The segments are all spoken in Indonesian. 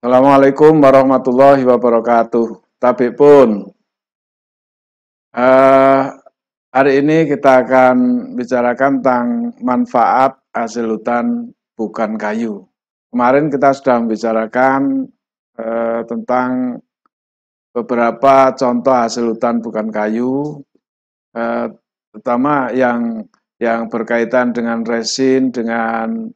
Assalamualaikum warahmatullahi wabarakatuh. Tabik pun, eh, hari ini kita akan bicarakan tentang manfaat hasil hutan bukan kayu. Kemarin kita sudah membicarakan tentang beberapa contoh hasil hutan bukan kayu, eh, terutama yang berkaitan dengan resin, dengan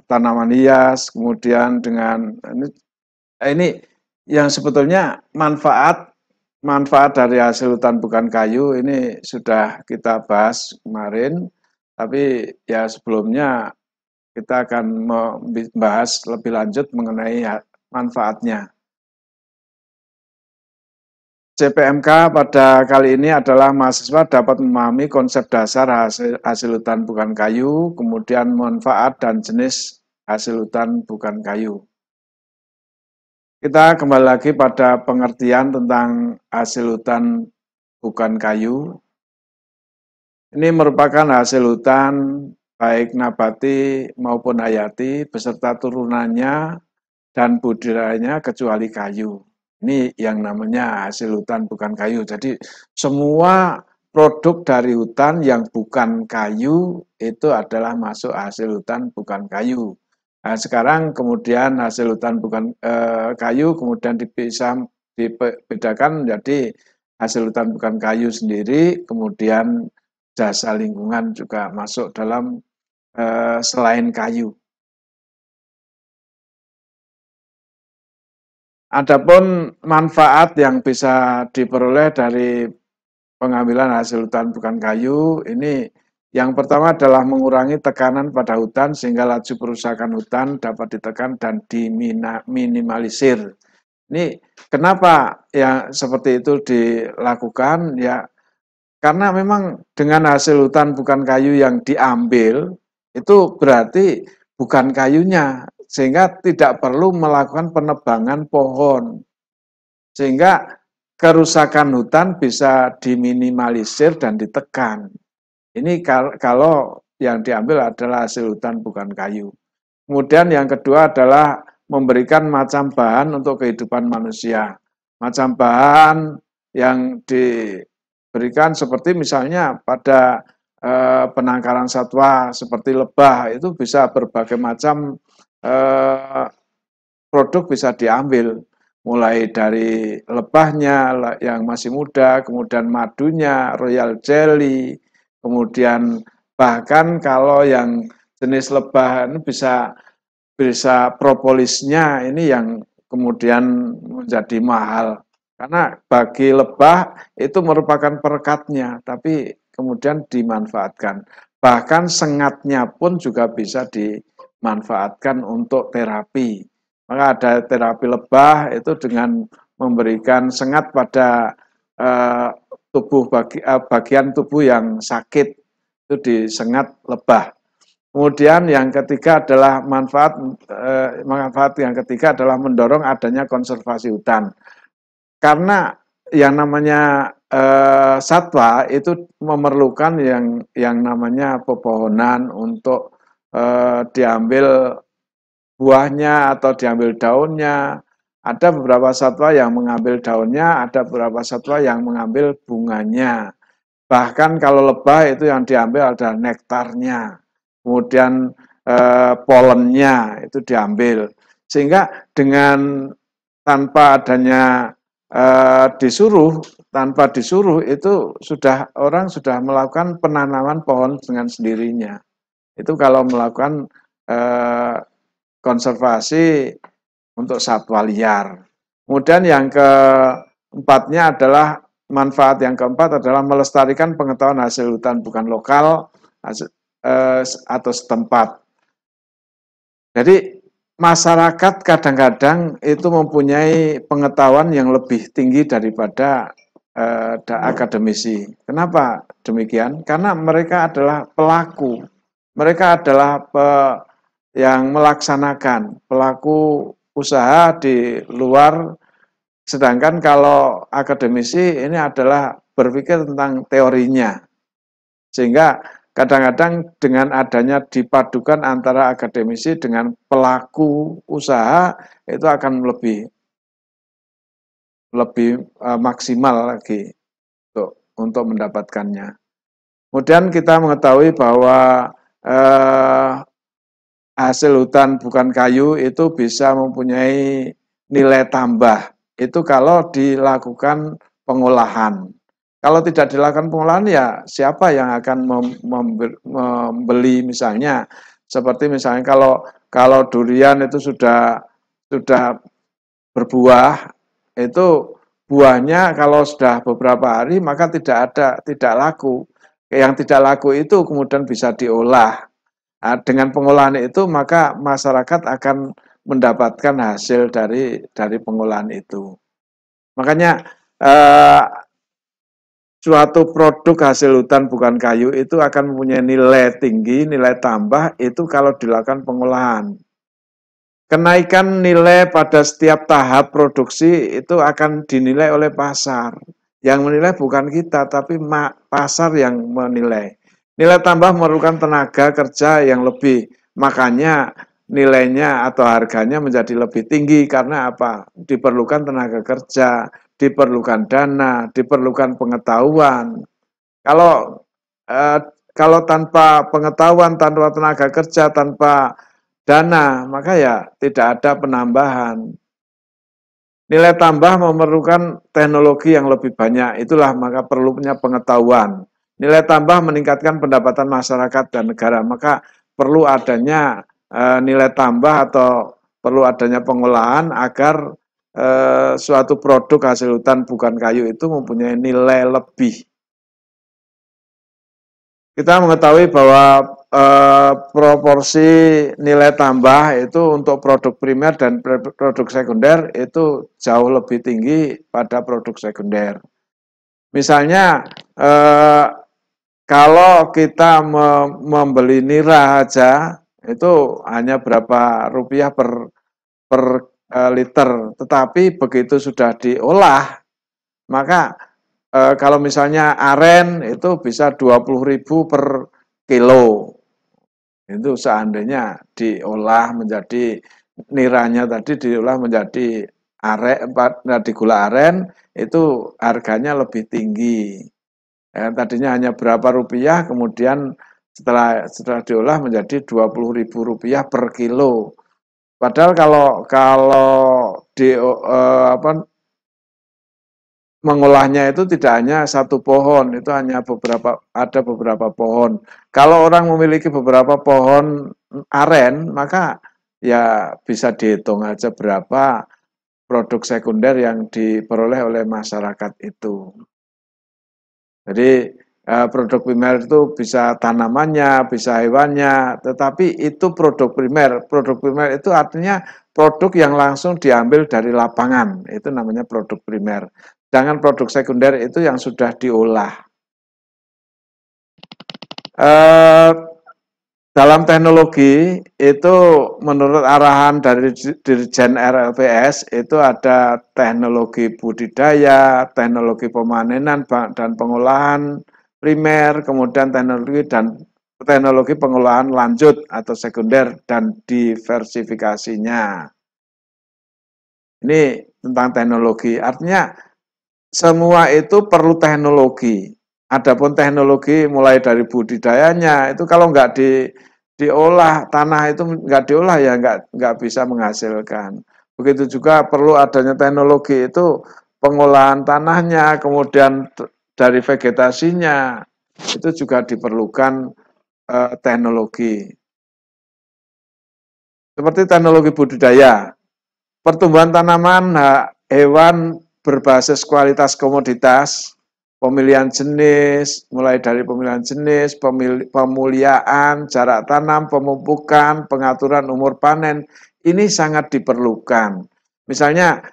tanaman hias, kemudian dengan ini yang sebetulnya manfaat dari hasil hutan bukan kayu ini sudah kita bahas kemarin, tapi ya sebelumnya kita akan membahas lebih lanjut mengenai manfaatnya. CPMK pada kali ini adalah mahasiswa dapat memahami konsep dasar hasil hutan bukan kayu, kemudian manfaat dan jenis hasil hutan bukan kayu. Kita kembali lagi pada pengertian tentang hasil hutan bukan kayu. Ini merupakan hasil hutan baik nabati maupun hayati beserta turunannya dan budidayanya kecuali kayu. Ini yang namanya hasil hutan bukan kayu. Jadi semua produk dari hutan yang bukan kayu itu adalah masuk hasil hutan bukan kayu. Nah, sekarang kemudian hasil hutan bukan kayu kemudian dibedakan menjadi hasil hutan bukan kayu sendiri, kemudian jasa lingkungan juga masuk dalam selain kayu. Adapun manfaat yang bisa diperoleh dari pengambilan hasil hutan bukan kayu, ini yang pertama adalah mengurangi tekanan pada hutan sehingga laju perusakan hutan dapat ditekan dan diminimalisir. Ini kenapa ya seperti itu dilakukan? Ya karena memang dengan hasil hutan bukan kayu yang diambil itu berarti bukan kayunya, sehingga tidak perlu melakukan penebangan pohon. Sehingga kerusakan hutan bisa diminimalisir dan ditekan. Ini kalau yang diambil adalah hasil hutan bukan kayu. Kemudian yang kedua adalah memberikan macam bahan untuk kehidupan manusia. Macam bahan yang diberikan seperti misalnya pada penangkaran satwa seperti lebah itu bisa berbagai macam produk bisa diambil, mulai dari lebahnya yang masih muda, kemudian madunya, royal jelly, kemudian bahkan kalau yang jenis lebah ini bisa propolisnya ini yang kemudian menjadi mahal. Karena bagi lebah itu merupakan perekatnya, tapi kemudian dimanfaatkan. Bahkan sengatnya pun juga bisa dimanfaatkan untuk terapi. Maka ada terapi lebah itu dengan memberikan sengat pada bagian tubuh yang sakit itu disengat lebah. Kemudian yang ketiga adalah manfaat yang ketiga adalah mendorong adanya konservasi hutan. Karena yang namanya satwa itu memerlukan yang namanya pepohonan untuk diambil buahnya atau diambil daunnya. Ada beberapa satwa yang mengambil daunnya, ada beberapa satwa yang mengambil bunganya. Bahkan kalau lebah itu yang diambil adalah nektarnya, kemudian polennya itu diambil. Sehingga dengan tanpa adanya tanpa disuruh itu orang sudah melakukan penanaman pohon dengan sendirinya. Itu kalau melakukan konservasi untuk satwa liar. Kemudian yang keempatnya adalah manfaat yang keempat adalah melestarikan pengetahuan hasil hutan bukan lokal atau setempat. Jadi masyarakat kadang-kadang itu mempunyai pengetahuan yang lebih tinggi daripada akademisi. Kenapa demikian? Karena mereka adalah pelaku. Mereka adalah yang melaksanakan, pelaku usaha di luar. Sedangkan kalau akademisi ini adalah berpikir tentang teorinya. Sehingga kadang-kadang dengan adanya dipadukan antara akademisi dengan pelaku usaha itu akan lebih maksimal lagi untuk mendapatkannya. Kemudian kita mengetahui bahwa hasil hutan bukan kayu itu bisa mempunyai nilai tambah. Itu kalau dilakukan pengolahan. Kalau tidak dilakukan pengolahan ya siapa yang akan membeli misalnya seperti misalnya kalau durian itu sudah berbuah itu buahnya kalau sudah beberapa hari maka tidak laku. Yang tidak laku itu kemudian bisa diolah. Nah, dengan pengolahan itu maka masyarakat akan mendapatkan hasil dari pengolahan itu. Makanya suatu produk hasil hutan bukan kayu itu akan mempunyai nilai tinggi, nilai tambah itu kalau dilakukan pengolahan. Kenaikan nilai pada setiap tahap produksi itu akan dinilai oleh pasar. Yang menilai bukan kita, tapi pasar yang menilai. Nilai tambah memerlukan tenaga kerja yang lebih, makanya nilainya atau harganya menjadi lebih tinggi karena apa? Diperlukan tenaga kerja, diperlukan dana, diperlukan pengetahuan. Kalau kalau tanpa pengetahuan, tanpa tenaga kerja, tanpa dana, maka ya tidak ada penambahan. Nilai tambah memerlukan teknologi yang lebih banyak, itulah maka perlunya pengetahuan. Nilai tambah meningkatkan pendapatan masyarakat dan negara, maka perlu adanya nilai tambah atau perlu adanya pengolahan agar suatu produk hasil hutan bukan kayu itu mempunyai nilai lebih. Kita mengetahui bahwa proporsi nilai tambah itu untuk produk primer dan produk sekunder itu jauh lebih tinggi pada produk sekunder. Misalnya kalau kita membeli nira aja itu hanya berapa rupiah per liter, tetapi begitu sudah diolah maka kalau misalnya aren itu bisa 20.000 per kilo. Itu seandainya diolah menjadi niranya tadi diolah menjadi di gula aren itu harganya lebih tinggi. Tadinya hanya berapa rupiah kemudian setelah diolah menjadi 20.000 rupiah per kilo. Padahal kalau di mengolahnya itu tidak hanya satu pohon, itu hanya ada beberapa pohon. Kalau orang memiliki beberapa pohon aren, maka ya bisa dihitung aja berapa produk sekunder yang diperoleh oleh masyarakat itu. Jadi produk primer itu bisa tanamannya, bisa hewannya, tetapi itu produk primer. Produk primer itu artinya produk yang langsung diambil dari lapangan, itu namanya produk primer. Sedangkan produk sekunder itu yang sudah diolah. Dalam teknologi itu menurut arahan dari Dirjen RLPS itu ada teknologi budidaya, teknologi pemanenan dan pengolahan primer, kemudian teknologi pengolahan lanjut atau sekunder dan diversifikasinya. Ini tentang teknologi. Artinya semua itu perlu teknologi. Adapun teknologi mulai dari budidayanya itu kalau nggak diolah tanah itu nggak diolah ya nggak bisa menghasilkan. Begitu juga perlu adanya teknologi itu pengolahan tanahnya, kemudian dari vegetasinya itu juga diperlukan teknologi. Seperti teknologi budidaya, pertumbuhan tanaman, hewan berbasis kualitas komoditas, pemilihan jenis, mulai dari pemilihan jenis, pemuliaan, jarak tanam, pemupukan, pengaturan umur panen, ini sangat diperlukan. Misalnya,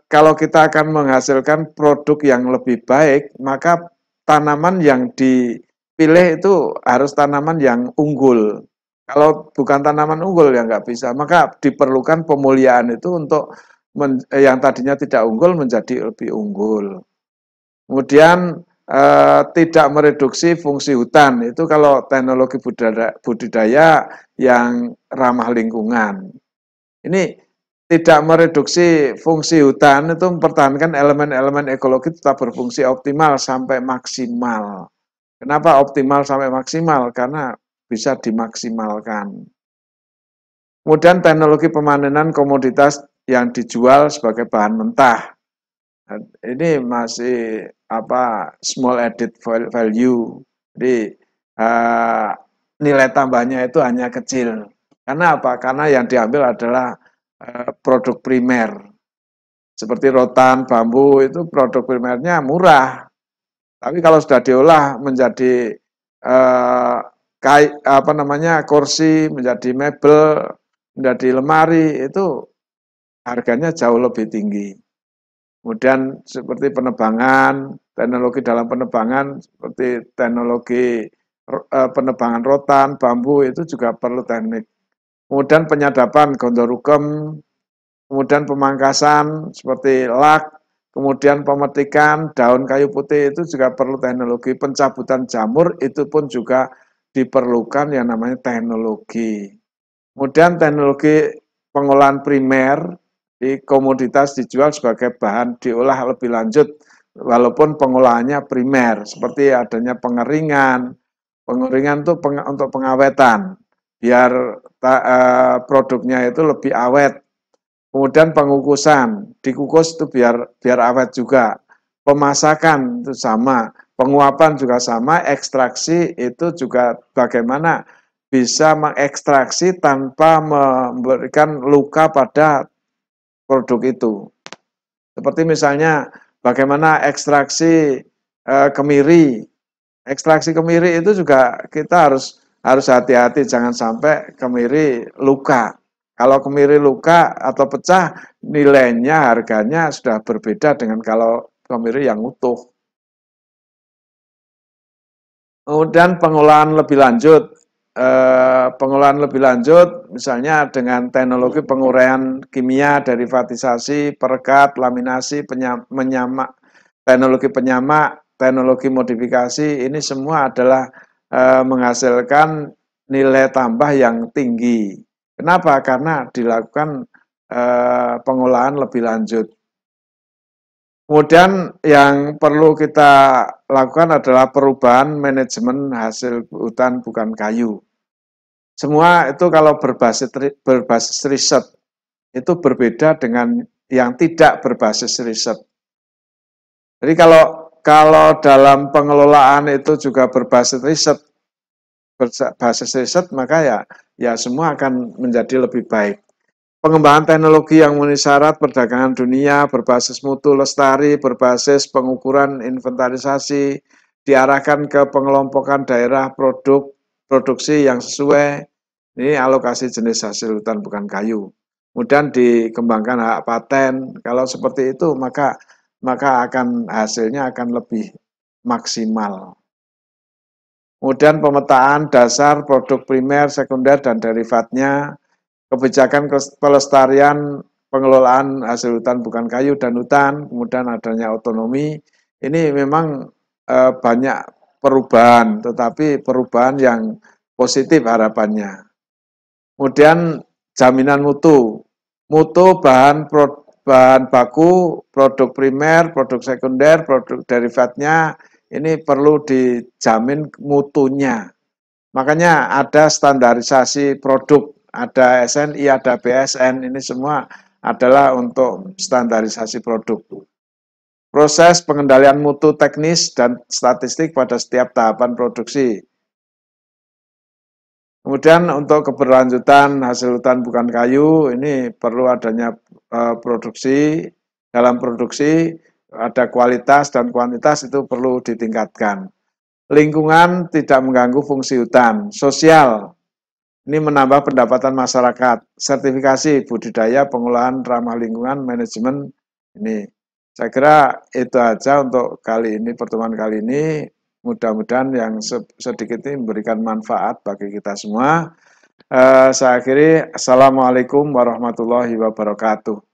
kalau kita akan menghasilkan produk yang lebih baik, maka tanaman yang dipilih itu harus tanaman yang unggul. Kalau bukan tanaman unggul ya nggak bisa, maka diperlukan pemuliaan itu untuk yang tadinya tidak unggul menjadi lebih unggul. Kemudian tidak mereduksi fungsi hutan. Itu kalau teknologi budidaya yang ramah lingkungan. Ini tidak mereduksi fungsi hutan, itu mempertahankan elemen-elemen ekologi tetap berfungsi optimal sampai maksimal. Kenapa optimal sampai maksimal? Karena bisa dimaksimalkan. Kemudian teknologi pemanenan komoditas yang dijual sebagai bahan mentah. Ini masih small added value. Jadi nilai tambahnya itu hanya kecil. Karena apa? Karena yang diambil adalah produk primer. Seperti rotan, bambu itu produk primernya murah. Tapi kalau sudah diolah menjadi kursi, menjadi mebel, menjadi lemari, itu harganya jauh lebih tinggi. Kemudian seperti penebangan, teknologi dalam penebangan, seperti teknologi penebangan rotan, bambu, itu juga perlu teknik. Kemudian penyadapan gondorukem, kemudian pemangkasan seperti lak, kemudian pemetikan daun kayu putih itu juga perlu teknologi. Pencabutan jamur itu pun juga diperlukan yang namanya teknologi. Kemudian teknologi pengolahan primer, di komoditas dijual sebagai bahan diolah lebih lanjut walaupun pengolahannya primer, seperti adanya pengeringan. Pengeringan itu untuk pengawetan biar produknya itu lebih awet. Kemudian pengukusan, dikukus itu biar awet juga. Pemasakan itu sama, penguapan juga sama, ekstraksi itu juga bagaimana bisa mengekstraksi tanpa memberikan luka pada produk itu. Seperti misalnya bagaimana ekstraksi kemiri. Ekstraksi kemiri itu juga kita harus hati-hati, jangan sampai kemiri luka. Kalau kemiri luka atau pecah, nilainya, harganya sudah berbeda dengan kalau kemiri yang utuh. Kemudian pengolahan lebih lanjut. Pengolahan lebih lanjut, misalnya dengan teknologi penguraian kimia, derivatisasi, perekat, laminasi, menyamak, teknologi penyamak, teknologi modifikasi, ini semua adalah menghasilkan nilai tambah yang tinggi. Kenapa? Karena dilakukan pengolahan lebih lanjut. Kemudian yang perlu kita lakukan adalah perubahan manajemen hasil hutan bukan kayu. Semua itu kalau berbasis riset, itu berbeda dengan yang tidak berbasis riset. Jadi kalau dalam pengelolaan itu juga berbasis riset, maka ya semua akan menjadi lebih baik. Pengembangan teknologi yang memenuhi syarat perdagangan dunia berbasis mutu lestari, berbasis pengukuran inventarisasi, diarahkan ke pengelompokan daerah produksi yang sesuai. Ini alokasi jenis hasil hutan bukan kayu. Kemudian dikembangkan hak paten. Kalau seperti itu maka akan hasilnya akan lebih maksimal. Kemudian pemetaan dasar produk primer, sekunder, dan derivatnya. Kebijakan pelestarian pengelolaan hasil hutan bukan kayu dan hutan, kemudian adanya otonomi, ini memang banyak perubahan, tetapi perubahan yang positif harapannya. Kemudian jaminan mutu bahan baku, produk primer, produk sekunder, produk derivatnya, ini perlu dijamin mutunya. Makanya ada standarisasi produk, ada SNI, ada BSN, ini semua adalah untuk standarisasi produk. Proses pengendalian mutu teknis dan statistik pada setiap tahapan produksi. Kemudian untuk keberlanjutan hasil hutan bukan kayu, ini perlu adanya produksi, dalam produksi ada kualitas dan kuantitas itu perlu ditingkatkan. Lingkungan tidak mengganggu fungsi hutan. Sosial, ini menambah pendapatan masyarakat. Sertifikasi budidaya pengolahan ramah lingkungan manajemen ini. Saya kira itu aja untuk kali ini, pertemuan kali ini. Mudah-mudahan yang sedikit ini memberikan manfaat bagi kita semua. Saya akhiri. Assalamualaikum warahmatullahi wabarakatuh.